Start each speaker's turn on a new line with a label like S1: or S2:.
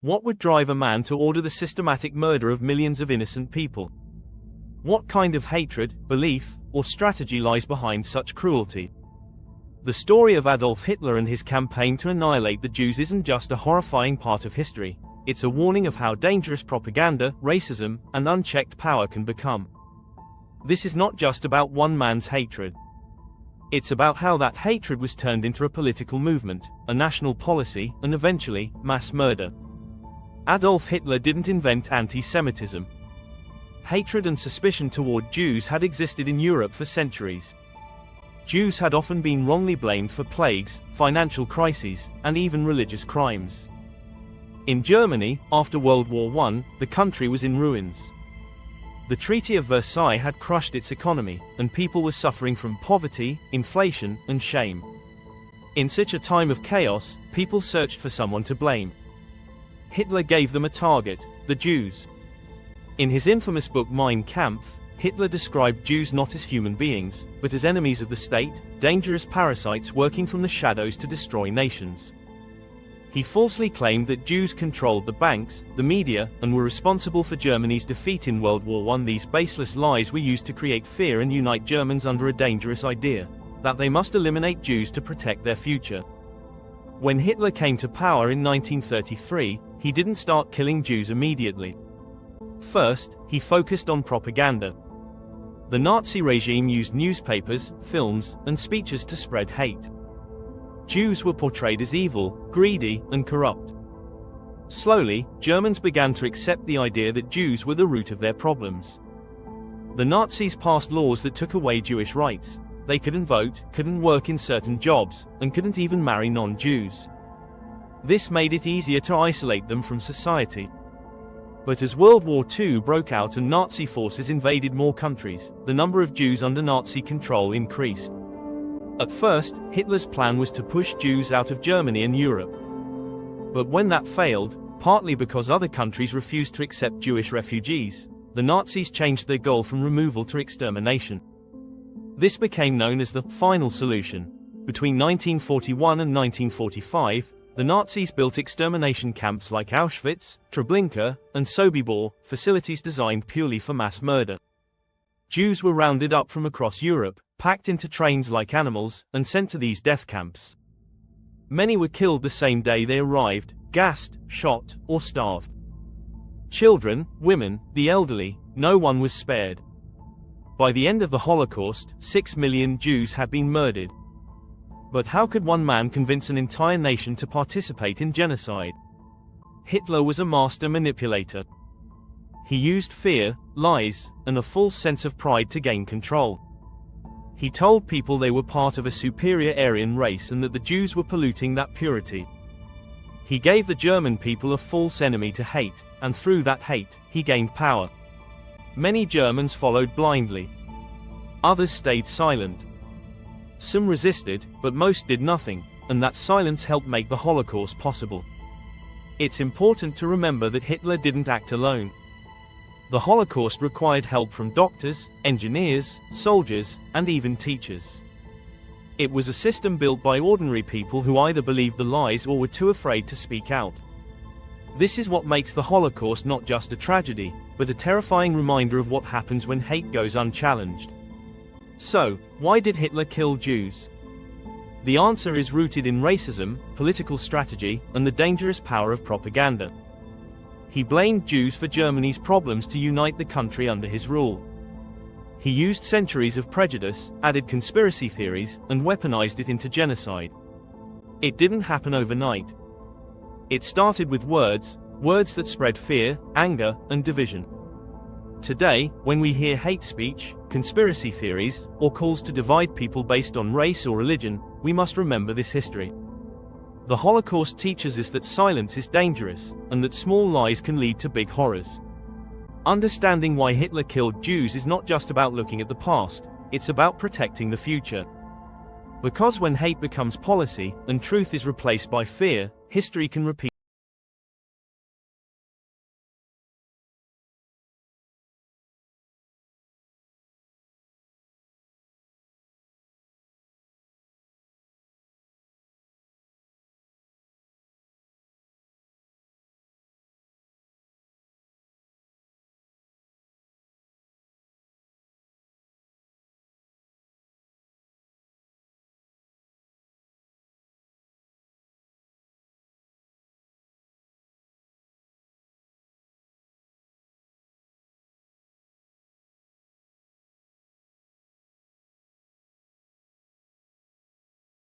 S1: What would drive a man to order the systematic murder of millions of innocent people? What kind of hatred, belief, or strategy lies behind such cruelty? The story of Adolf Hitler and his campaign to annihilate the Jews isn't just a horrifying part of history, it's a warning of how dangerous propaganda, racism, and unchecked power can become. This is not just about one man's hatred. It's about how that hatred was turned into a political movement, a national policy, and eventually, mass murder. Adolf Hitler didn't invent anti-Semitism. Hatred and suspicion toward Jews had existed in Europe for centuries. Jews had often been wrongly blamed for plagues, financial crises, and even religious crimes. In Germany, after World War I, the country was in ruins. The Treaty of Versailles had crushed its economy, and people were suffering from poverty, inflation, and shame. In such a time of chaos, people searched for someone to blame. Hitler gave them a target: the Jews. In his infamous book Mein Kampf, Hitler described Jews not as human beings, but as enemies of the state, dangerous parasites working from the shadows to destroy nations. He falsely claimed that Jews controlled the banks, the media, and were responsible for Germany's defeat in World War I. These baseless lies were used to create fear and unite Germans under a dangerous idea: that they must eliminate Jews to protect their future. When Hitler came to power in 1933, he didn't start killing Jews immediately. First, he focused on propaganda. The Nazi regime used newspapers, films, and speeches to spread hate. Jews were portrayed as evil, greedy, and corrupt. Slowly, Germans began to accept the idea that Jews were the root of their problems. The Nazis passed laws that took away Jewish rights. They couldn't vote, couldn't work in certain jobs, and couldn't even marry non-Jews. This made it easier to isolate them from society. But as World War II broke out and Nazi forces invaded more countries, the number of Jews under Nazi control increased. At first, Hitler's plan was to push Jews out of Germany and Europe. But when that failed, partly because other countries refused to accept Jewish refugees, the Nazis changed their goal from removal to extermination. This became known as the final solution. Between 1941 and 1945, the Nazis built extermination camps like Auschwitz, Treblinka, and Sobibor, facilities designed purely for mass murder. Jews were rounded up from across Europe, packed into trains like animals, and sent to these death camps. Many were killed the same day they arrived, gassed, shot, or starved. Children, women, the elderly, no one was spared. By the end of the Holocaust, 6 million Jews had been murdered. But how could one man convince an entire nation to participate in genocide? Hitler was a master manipulator. He used fear, lies, and a false sense of pride to gain control. He told people they were part of a superior Aryan race and that the Jews were polluting that purity. He gave the German people a false enemy to hate, and through that hate, he gained power. Many Germans followed blindly. Others stayed silent. Some resisted, but most did nothing, and that silence helped make the Holocaust possible. It's important to remember that Hitler didn't act alone. The Holocaust required help from doctors, engineers, soldiers, and even teachers. It was a system built by ordinary people who either believed the lies or were too afraid to speak out. This is what makes the Holocaust not just a tragedy, but a terrifying reminder of what happens when hate goes unchallenged. So, why did Hitler kill Jews? The answer is rooted in racism, political strategy, and the dangerous power of propaganda. He blamed Jews for Germany's problems to unite the country under his rule. He used centuries of prejudice, added conspiracy theories, and weaponized it into genocide. It didn't happen overnight. It started with words that spread fear, anger, and division. Today, when we hear hate speech, conspiracy theories, or calls to divide people based on race or religion, we must remember this history. The Holocaust teaches us that silence is dangerous, and that small lies can lead to big horrors. Understanding why Hitler killed Jews is not just about looking at the past, it's about protecting the future. Because when hate becomes policy, and truth is replaced by fear, history can repeat